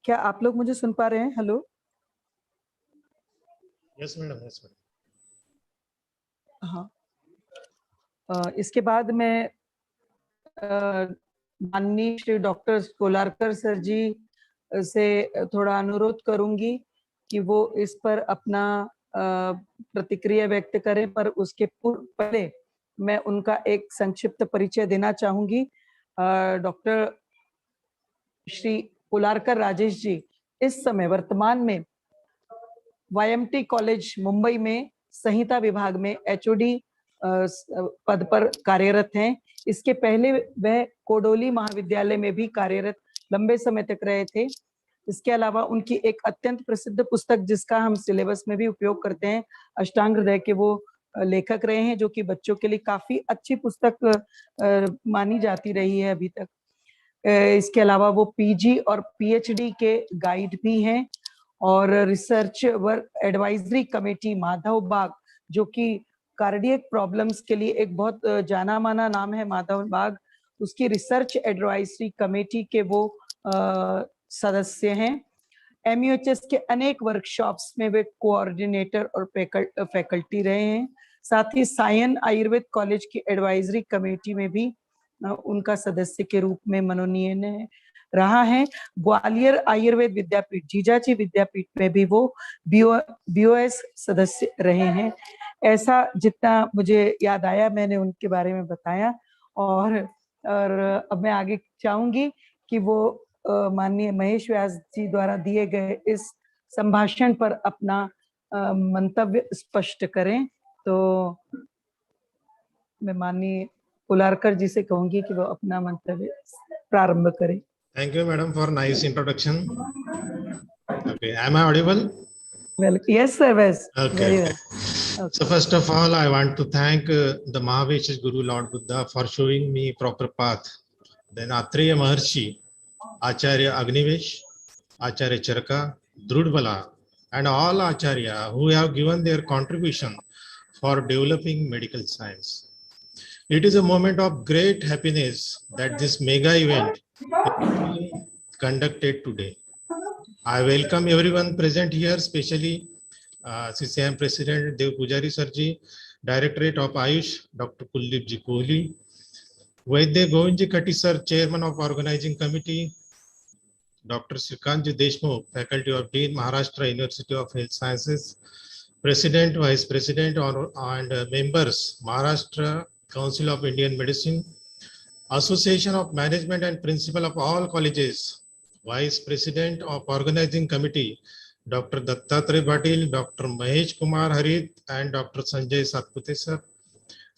क्या आप लोग मुझे सुन पा रहे हैं? Hello. Yes madam, yes madam. हाँ। इसके बाद मैं माननीय श्री डॉक्टर कोलारकर सर जी से थोड़ा अनुरोध करूंगी कि वो इस पर अपना प्रतिक्रिया व्यक्त करें, पर उसके पहले मैं उनका एक संक्षिप्त परिचय देना चाहूंगी। डॉक्टर श्री कोलारकर राजेश जी इस समय वर्तमान में YMT कॉलेज मुंबई में संहिता विभाग में HOD पद पर कार्यरत हैं। इसके पहले वह कोडोली महाविद्यालय में भी कार्यरत लंबे समय तक रहे थे। इसके अलावा उनकी एक अत्यंत प्रसिद्ध पुस्तक, जिसका हम सिलेबस में भी उपयोग करते हैं, अष्टांग हृदय के वो लेखक रहे हैं, जो कि बच्चों के लिए काफी अच्छी पुस्तक मानी जाती रही है अभी तक। इसके अलावा वो PG और PhD के गाइड भी हैं और research work advisory committee Madhav Bagh, जो कि कार्डियक प्रॉब्लम्स के लिए एक बहुत जाना माना नाम है माधव बाग, उसकी रिसर्च एडवाइजरी कमेटी के वो सदस्य हैं। MUHS के अनेक वर्कशॉप्स में वे कोऑर्डिनेटर और फैकल्टी रहे हैं। साथ ही सायन आयुर्वेद कॉलेज की एडवाइजरी कमेटी में भी उनका सदस्य के रूप में मनोनीय रहा है। ग्वालियर आयुर्वेद विद्यापीठ, जीजाजी विद्यापीठ में भी वो BOS सदस्य रहे हैं। ऐसा जितना मुझे याद आया मैंने उनके बारे में बताया, और अब मैं आगे चाहूंगी कि वो माननीय महेश व्यास जी द्वारा दिए गए इस संभाषण पर अपना मंतव्य स्पष्ट करें। तो मैं माननीय कोलारकर जी से कहूंगी कि वो अपना मंतव्य प्रारंभ करें। Thank you, madam, for nice introduction. Okay, am I audible? Well, yes, sir. Yes. Okay. Very well. Okay. So first of all, I want to thank the Mahavishya Guru Lord Buddha for showing me proper path. Then Atreya Maharshi, Acharya Agnivesh, Acharya Charaka, Drudbala, and all Acharya who have given their contribution for developing medical science. It is a moment of great happiness that this mega event is conducted today. I welcome everyone present here, especially CCM President Dev Pujari Sarji, Directorate of Ayush, Dr. Kuldeep Ji Kohli, Vaidya Govindji Katti Sir, Chairman of Organizing Committee, Dr. Srikant Ji Deshmukh, Faculty of Dean, Maharashtra University of Health Sciences, President, Vice President and members, Maharashtra Council of Indian Medicine, Association of Management and Principal of all colleges, Vice President of Organizing Committee, Dr. Dattatreya Patil, Dr. Mahesh Kumar Harit, and Dr. Sanjay Satpute sir,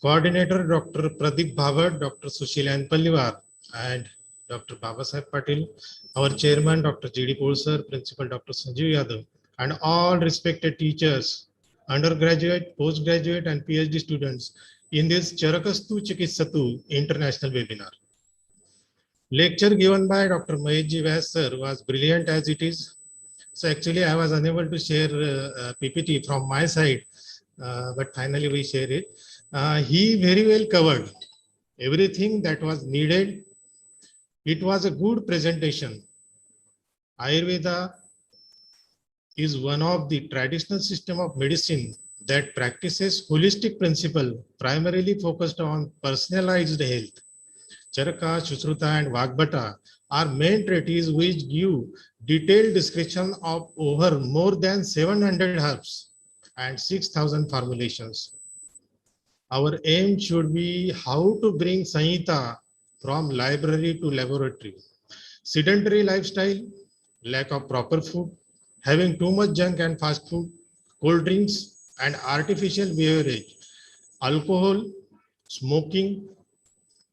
Coordinator Dr. Pradeep Bhavat, Dr. Sushil Palliwar, and Dr. Babasaheb Patil, our Chairman Dr. G.D. Paul sir, Principal Dr. Sanjeev Yadav, and all respected teachers, undergraduate, postgraduate, and PhD students in this Charakastu Chikitsatu international webinar. Lecture given by Dr. Mahesh Vyas sir was brilliant as it is. So actually I was unable to share PPT from my side, but finally we share it. He very well covered everything that was needed. It was a good presentation. Ayurveda is one of the traditional system of medicine that practices holistic principle primarily focused on personalized health. Charaka, Sushruta, and Vagbata are main treatises which give detailed description of over more than 700 herbs and 6,000 formulations. Our aim should be how to bring Sanhita from library to laboratory. Sedentary lifestyle, lack of proper food, having too much junk and fast food, cold drinks, and artificial beverage, alcohol, smoking,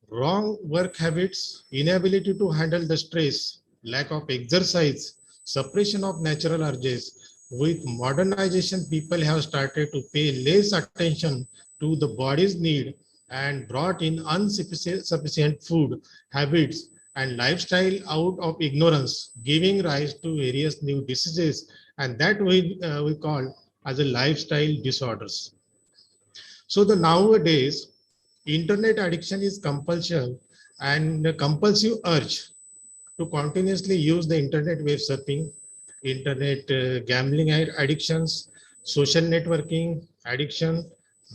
wrong work habits, inability to handle the stress, lack of exercise, suppression of natural urges. With modernization, people have started to pay less attention to the body's need and brought in insufficient food habits and lifestyle out of ignorance, giving rise to various new diseases, and that we call as a lifestyle disorders. So the nowadays, internet addiction is compulsion and compulsive urge to continuously use the internet web surfing, internet gambling addictions, social networking addiction,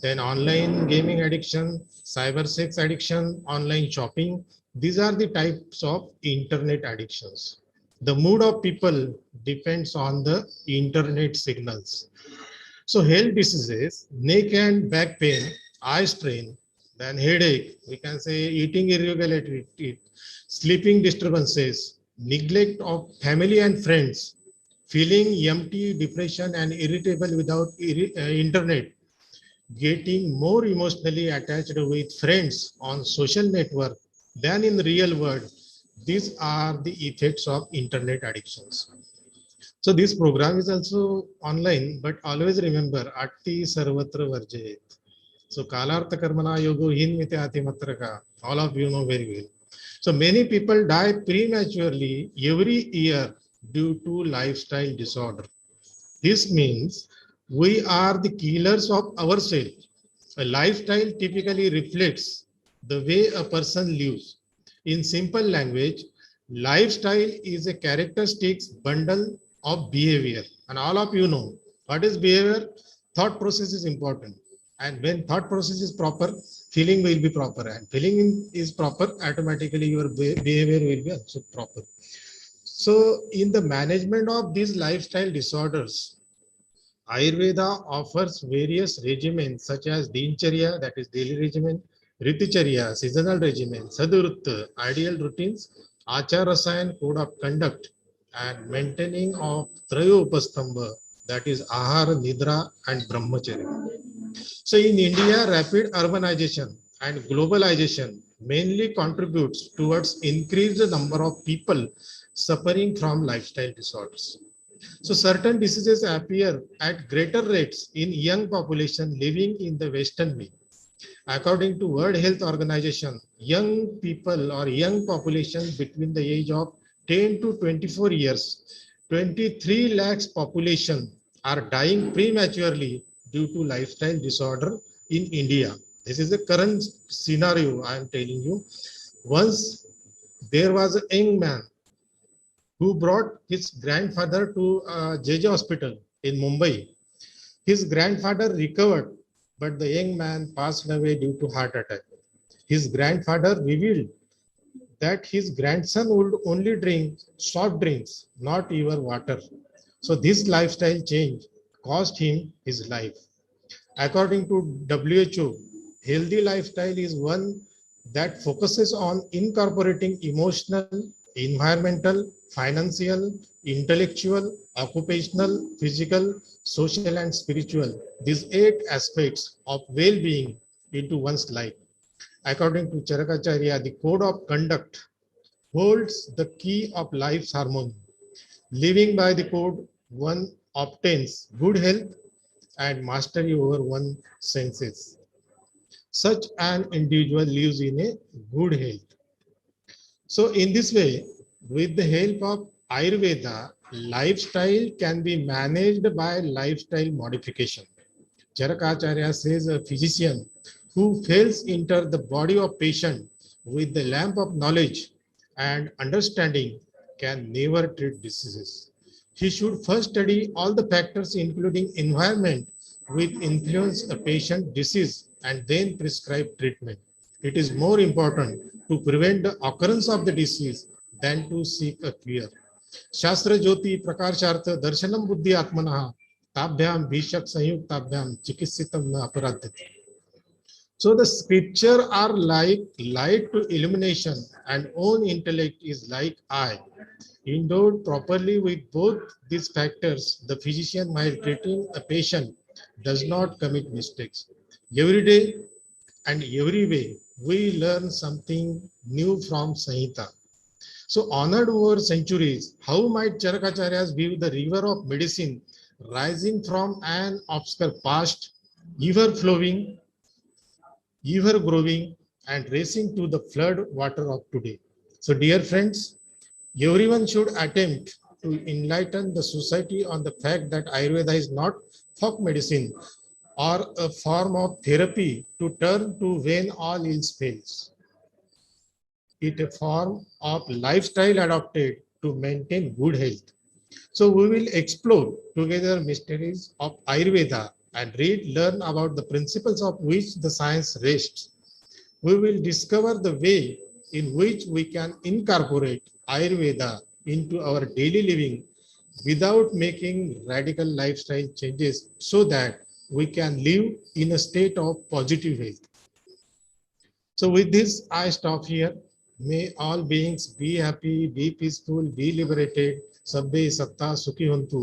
then online gaming addiction, cyber sex addiction, online shopping. These are the types of internet addictions. The mood of people depends on the internet signals. So health diseases, neck and back pain, eye strain, then headache, we can say eating irregularity, sleeping disturbances, neglect of family and friends, feeling empty, depression and irritable without internet, getting more emotionally attached with friends on social network than in the real world. These are the effects of internet addictions. So this program is also online, but always remember, Atti Sarvatra Varjayet. So Kalartha Karmana Yogo Hin Mite Ati Matraka. All of you know very well. So many people die prematurely every year due to lifestyle disorder. This means we are the killers of ourselves. A lifestyle typically reflects the way a person lives. In simple language, lifestyle is a characteristics bundle of behavior. And all of you know what is behavior? Thought process is important. And when thought process is proper, feeling will be proper. And feeling is proper, automatically your behavior will be also proper. So in the management of these lifestyle disorders, Ayurveda offers various regimens such as Dincharya, that is daily regimen, Riticharya, seasonal regimen, Sadhurut, ideal routines, Achar Rasayan, code of conduct, and maintaining of Trayopastambha, that is Ahara, Nidra, and Brahmacharya. So in India, rapid urbanization and globalization mainly contributes towards increased number of people suffering from lifestyle disorders. So certain diseases appear at greater rates in young population living in the Western way. According to World Health Organization, young people or young population between the age of 10 to 24 years, 23 lakhs population are dying prematurely due to lifestyle disorder in India. This is the current scenario I am telling you. Once there was a young man who brought his grandfather to JJ Hospital in Mumbai. His grandfather recovered, but the young man passed away due to heart attack. His grandfather revealed that his grandson would only drink soft drinks, not even water. So this lifestyle change cost him his life. According to WHO, healthy lifestyle is one that focuses on incorporating emotional, environmental, financial, intellectual, occupational, physical, social, and spiritual, these 8 aspects of well-being into one's life. According to Charakacharya, the code of conduct holds the key of life's harmony. Living by the code, one obtains good health and mastery over one's senses. Such an individual lives in a good health. So in this way, with the help of Ayurveda, lifestyle can be managed by lifestyle modification. Charakacharya says a physician who fails enter the body of patient with the lamp of knowledge and understanding can never treat diseases. He should first study all the factors including environment which influence a patient disease and then prescribe treatment. It is more important to prevent the occurrence of the disease than to seek a cure. Shastra Jyoti Prakarshartha Darshanam Buddhi Atmanaha Tabhyam Bhishak Sanyuktabhyam Chikitsitam Na Aparadhyati. So the scripture are like light to illumination and own intellect is like eye. Endowed properly with both these factors, the physician while treating a patient does not commit mistakes. Every day and every way, we learn something new from Samhita. So honored over centuries, how might Charakacharyas view the river of medicine rising from an obscure past, ever flowing, ever growing, and racing to the flood water of today? So dear friends, everyone should attempt to enlighten the society on the fact that Ayurveda is not folk medicine or a form of therapy to turn to when all ills fails. it a form of lifestyle adopted to maintain good health. So we will explore together mysteries of Ayurveda and learn about the principles of which the science rests. We will discover the way in which we can incorporate Ayurveda into our daily living without making radical lifestyle changes so that we can live in a state of positive health. So with this, I stop here. May all beings be happy, be peaceful, be liberated. Sabbe satta sukhi hontu,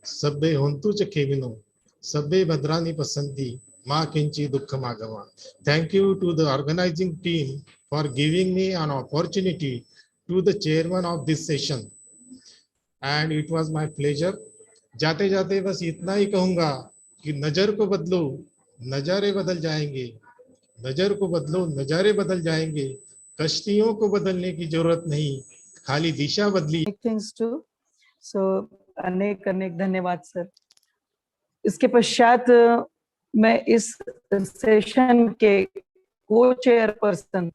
sabbe hontu cha kevino, sabbe bhadrani pasanti, ma kinchi dukkhamagama. Thank you to the organizing team for giving me an opportunity to the chairman of this session. And it was my pleasure. जाते जाते बस इतना ही कहूंगा कि नजर को बदलो, नजारे बदल जाएंगे, नजर को बदलो, नजारे बदल जाएंगे, कश्तियों को बदलने की जरूरत नहीं, खाली दिशा बदली. Things too. So अनेक अनेक धन्यवाद सर. इसके पश्चात मैं इस सेशन के को चेयरपर्सन